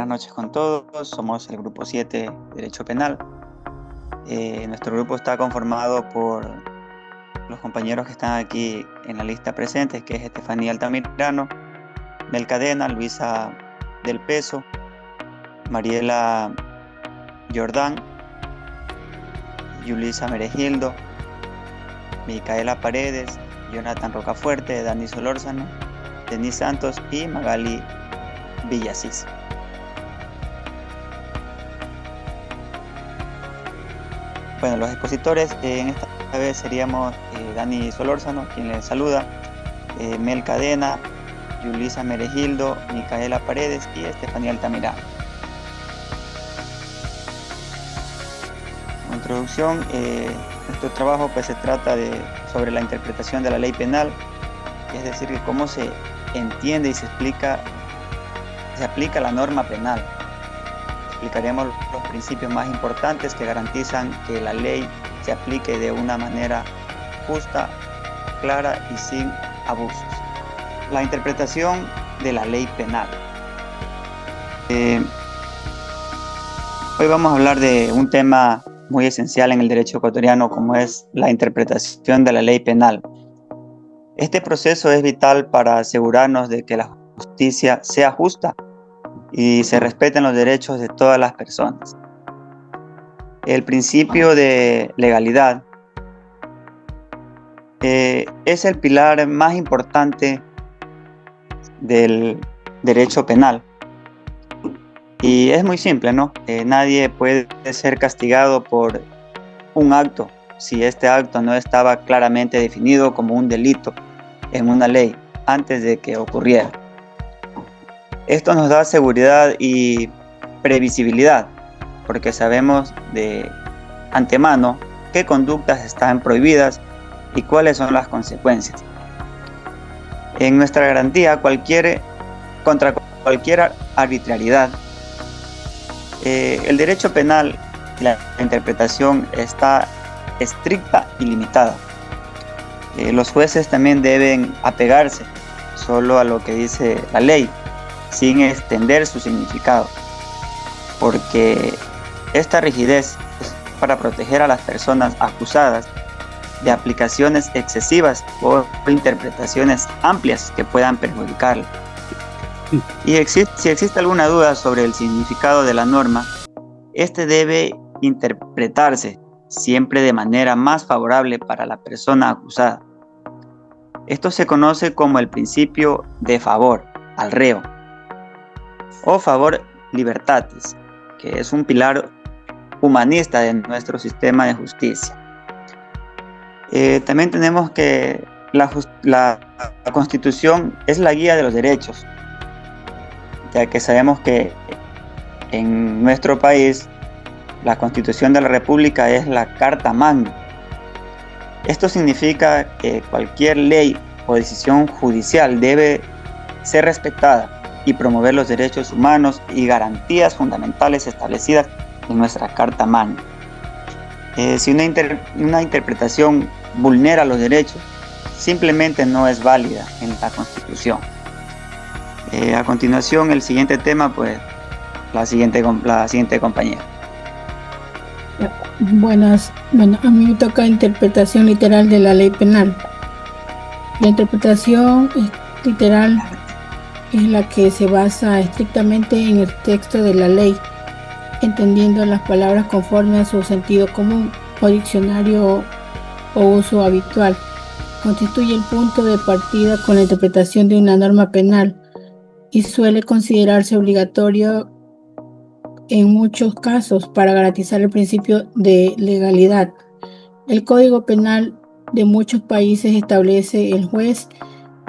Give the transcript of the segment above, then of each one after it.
buenas noches con todos. Somos el grupo 7 Derecho Penal. Nuestro grupo está conformado por los compañeros que están aquí en la lista presentes, que es Estefanía Altamirano, Mel Cadena, Luisa del Peso, Mariela Jordán, Yulisa Meregildo, Micaela Paredes, Jonathan Rocafuerte, Dani Solórzano, Denis Santos y Magali Villasís. Bueno, los expositores en esta vez seríamos Dani Solórzano, quien les saluda, Mel Cadena, Yulisa Meregildo, Micaela Paredes y Estefanía Altamirano. Como introducción, nuestro trabajo pues se trata sobre la interpretación de la ley penal, es decir, que cómo se entiende y se aplica la norma penal. Explicaremos los principios más importantes que garantizan que la ley se aplique de una manera justa, clara y sin abusos. La interpretación de la ley penal. Hoy vamos a hablar de un tema muy esencial en el derecho ecuatoriano, como es la interpretación de la ley penal. Este proceso es vital para asegurarnos de que la justicia sea justa y se respeten los derechos de todas las personas. El principio de legalidad es el pilar más importante del derecho penal. Y es muy simple, ¿no? Nadie puede ser castigado por un acto si este acto no estaba claramente definido como un delito en una ley antes de que ocurriera. Esto nos da seguridad y previsibilidad, porque sabemos de antemano qué conductas están prohibidas y cuáles son las consecuencias. En nuestra garantía, contra cualquier arbitrariedad, el derecho penal y la interpretación está estricta y limitada. Los jueces también deben apegarse solo a lo que dice la ley, sin extender su significado, porque esta rigidez es para proteger a las personas acusadas de aplicaciones excesivas o interpretaciones amplias que puedan perjudicarla. Y si existe alguna duda sobre el significado de la norma, este debe interpretarse siempre de manera más favorable para la persona acusada. Esto se conoce como el principio de favor al reo o favor libertatis, que es un pilar humanista de nuestro sistema de justicia. También tenemos que la Constitución es la guía de los derechos, ya que sabemos que en nuestro país la Constitución de la República es la Carta Magna. Esto significa que cualquier ley o decisión judicial debe ser respetada y promover los derechos humanos y garantías fundamentales establecidas en nuestra Carta Magna. Si una interpretación vulnera los derechos, simplemente no es válida en la Constitución. A continuación, el siguiente tema, pues la siguiente compañera. Bueno, a mí me toca interpretación literal de la ley penal. La interpretación literal es la que se basa estrictamente en el texto de la ley, entendiendo las palabras conforme a su sentido común o diccionario o uso habitual. Constituye el punto de partida con la interpretación de una norma penal y suele considerarse obligatorio en muchos casos para garantizar el principio de legalidad. El Código Penal de muchos países establece el juez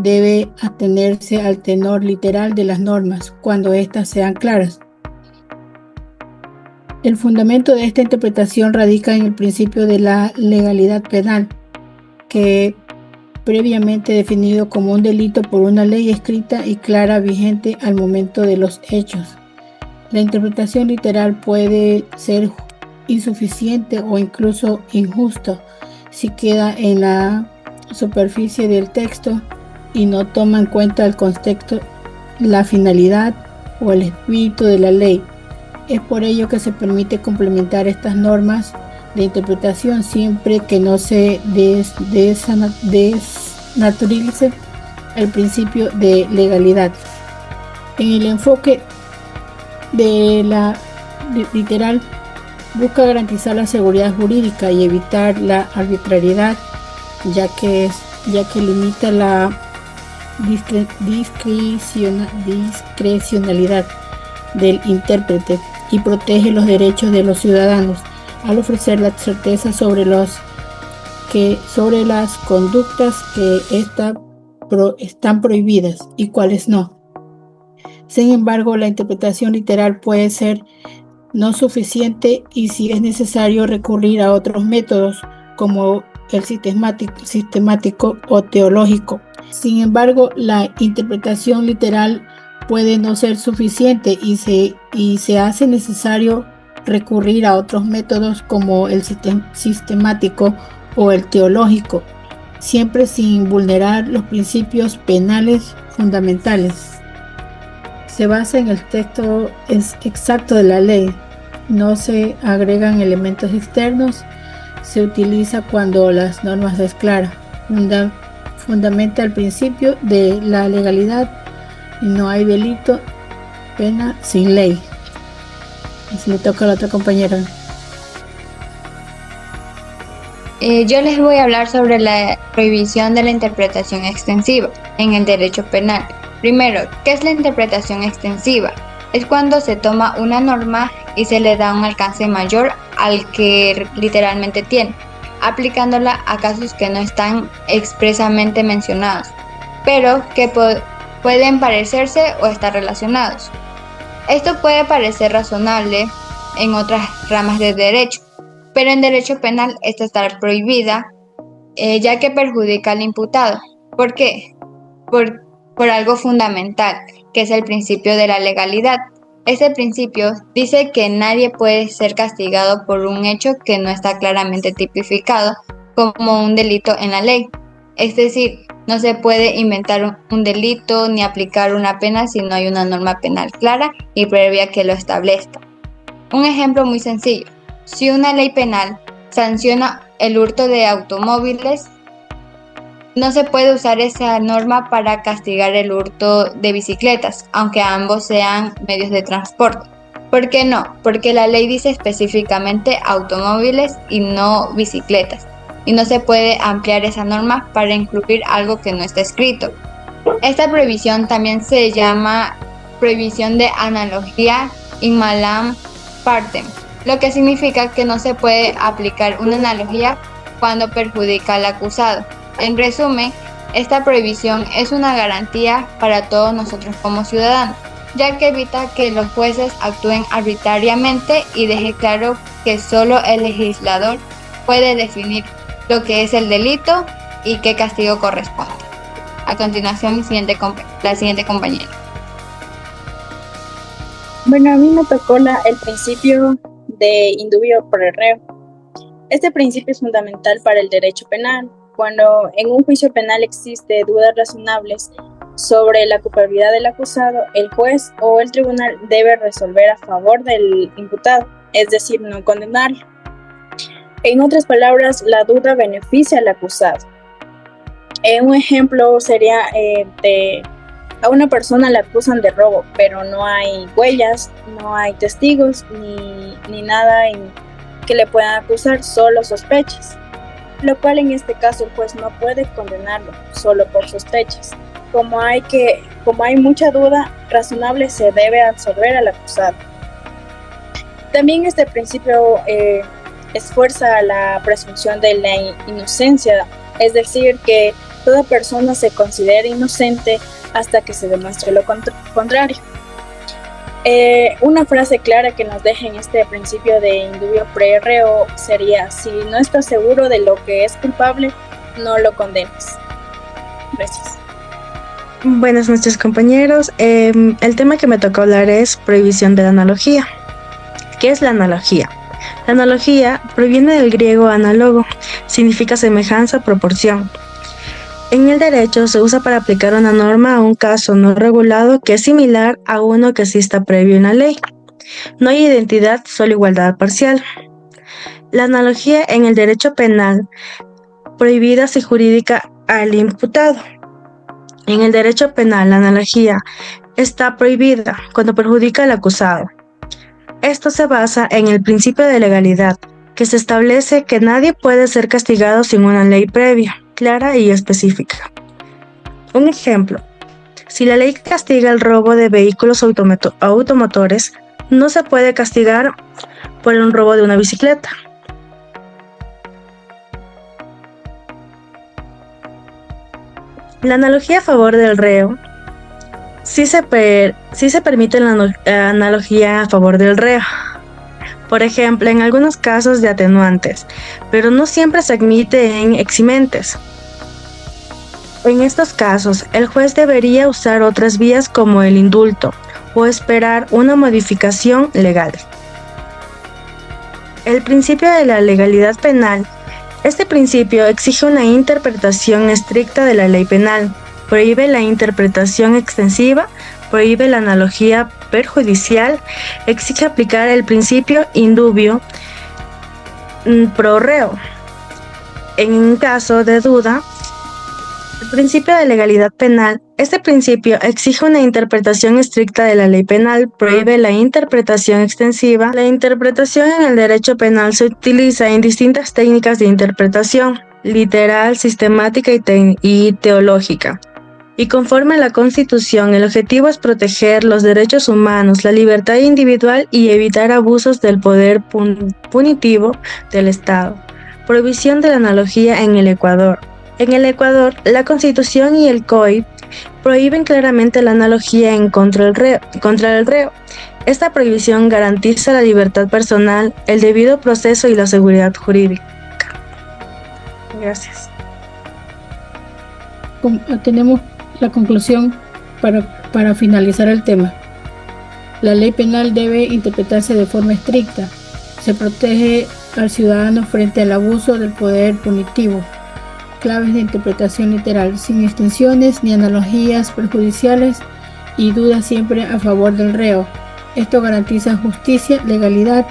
debe atenerse al tenor literal de las normas cuando éstas sean claras. El fundamento de esta interpretación radica en el principio de la legalidad penal, que previamente definido como un delito por una ley escrita y clara vigente al momento de los hechos. La interpretación literal puede ser insuficiente o incluso injusto si queda en la superficie del texto y no toma en cuenta el contexto, la finalidad o el espíritu de la ley. Es por ello que se permite complementar estas normas de interpretación siempre que no se desnaturalice el principio de legalidad. En el enfoque de la literal, busca garantizar la seguridad jurídica y evitar la arbitrariedad, ya que limita la discrecionalidad del intérprete y protege los derechos de los ciudadanos al ofrecer la certeza sobre las conductas que están prohibidas y cuáles no. Sin embargo, la interpretación literal puede ser no suficiente y si es necesario recurrir a otros métodos como el sistemático o teológico. Sin embargo, la interpretación literal puede no ser suficiente y se hace necesario recurrir a otros métodos como el sistemático o el teológico, siempre sin vulnerar los principios penales fundamentales. Se basa en el texto exacto de la ley, no se agregan elementos externos, se utiliza cuando las normas es clara, fundamenta el principio de la legalidad y no hay delito, pena sin ley. Y si le toca a la otra compañera. Yo les voy a hablar sobre la prohibición de la interpretación extensiva en el derecho penal. Primero, ¿qué es la interpretación extensiva? Es cuando se toma una norma y se le da un alcance mayor al que literalmente tiene, aplicándola a casos que no están expresamente mencionados, pero que pueden parecerse o estar relacionados. Esto puede parecer razonable en otras ramas del derecho, pero en derecho penal esta está prohibida, ya que perjudica al imputado. ¿Por qué? Por algo fundamental, que es el principio de la legalidad. Este principio dice que nadie puede ser castigado por un hecho que no está claramente tipificado como un delito en la ley. Es decir, no se puede inventar un delito ni aplicar una pena si no hay una norma penal clara y previa que lo establezca. Un ejemplo muy sencillo: si una ley penal sanciona el hurto de automóviles, no se puede usar esa norma para castigar el hurto de bicicletas, aunque ambos sean medios de transporte. ¿Por qué no? Porque la ley dice específicamente automóviles y no bicicletas, y no se puede ampliar esa norma para incluir algo que no está escrito. Esta prohibición también se llama prohibición de analogía in malam partem, lo que significa que no se puede aplicar una analogía cuando perjudica al acusado. En resumen, esta prohibición es una garantía para todos nosotros como ciudadanos, ya que evita que los jueces actúen arbitrariamente y deje claro que solo el legislador puede definir lo que es el delito y qué castigo corresponde. A continuación, la siguiente compañera. Bueno, a mí me tocó el principio de indubio pro reo. Este principio es fundamental para el derecho penal. Cuando en un juicio penal existe dudas razonables sobre la culpabilidad del acusado, el juez o el tribunal debe resolver a favor del imputado, es decir, no condenarlo. En otras palabras, la duda beneficia al acusado. Un ejemplo sería a una persona la acusan de robo, pero no hay huellas, no hay testigos ni nada que le puedan acusar, solo sospechas. Lo cual en este caso el juez no puede condenarlo solo por sospechas. Como hay mucha duda razonable, se debe absolver al acusado. También este principio esfuerza la presunción de la inocencia, es decir, que toda persona se considera inocente hasta que se demuestre lo contrario. Una frase clara que nos deja en este principio de indubio pro reo sería: si no estás seguro de lo que es culpable, no lo condenes. Gracias. Buenas noches, compañeros. El tema que me tocó hablar es prohibición de la analogía. ¿Qué es la analogía? La analogía proviene del griego análogo, significa semejanza, proporción. En el derecho se usa para aplicar una norma a un caso no regulado que es similar a uno que exista previo en la ley. No hay identidad, solo igualdad parcial. La analogía en el derecho penal, prohibida si jurídica al imputado. En el derecho penal, la analogía está prohibida cuando perjudica al acusado. Esto se basa en el principio de legalidad, que se establece que nadie puede ser castigado sin una ley previa, clara y específica. Un ejemplo, si la ley castiga el robo de vehículos automotores, no se puede castigar por un robo de una bicicleta. La analogía a favor del reo. Sí se permite la analogía a favor del reo. Por ejemplo, en algunos casos de atenuantes, pero no siempre se admite en eximentes. En estos casos, el juez debería usar otras vías como el indulto o esperar una modificación legal. El principio de la legalidad penal. Este principio exige una interpretación estricta de la ley penal, prohíbe la interpretación extensiva, prohíbe la analogía perjudicial, exige aplicar el principio indubio pro reo. En caso de duda, el principio de legalidad penal. Este principio exige una interpretación estricta de la ley penal, prohíbe la interpretación extensiva. La interpretación en el derecho penal se utiliza en distintas técnicas de interpretación, literal, sistemática y teológica. Y conforme a la Constitución, el objetivo es proteger los derechos humanos, la libertad individual y evitar abusos del poder punitivo del Estado. Prohibición de la analogía en el Ecuador. En el Ecuador, la Constitución y el COI prohíben claramente la analogía en contra del reo. Esta prohibición garantiza la libertad personal, el debido proceso y la seguridad jurídica. Gracias. Tenemos la conclusión para finalizar el tema. La ley penal debe interpretarse de forma estricta. Se protege al ciudadano frente al abuso del poder punitivo. Claves de interpretación literal, sin extensiones ni analogías perjudiciales y dudas siempre a favor del reo. Esto garantiza justicia, legalidad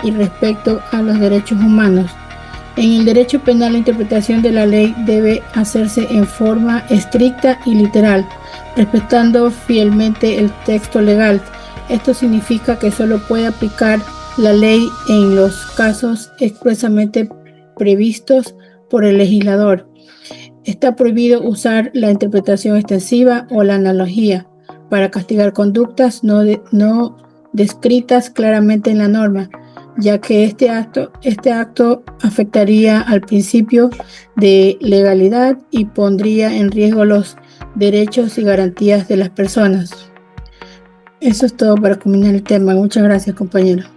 y respeto a los derechos humanos. En el derecho penal, la interpretación de la ley debe hacerse en forma estricta y literal, respetando fielmente el texto legal. Esto significa que solo puede aplicar la ley en los casos expresamente previstos por el legislador. Está prohibido usar la interpretación extensiva o la analogía para castigar conductas no descritas claramente en la norma, ya que este acto afectaría al principio de legalidad y pondría en riesgo los derechos y garantías de las personas. Eso es todo para culminar el tema. Muchas gracias, compañeros.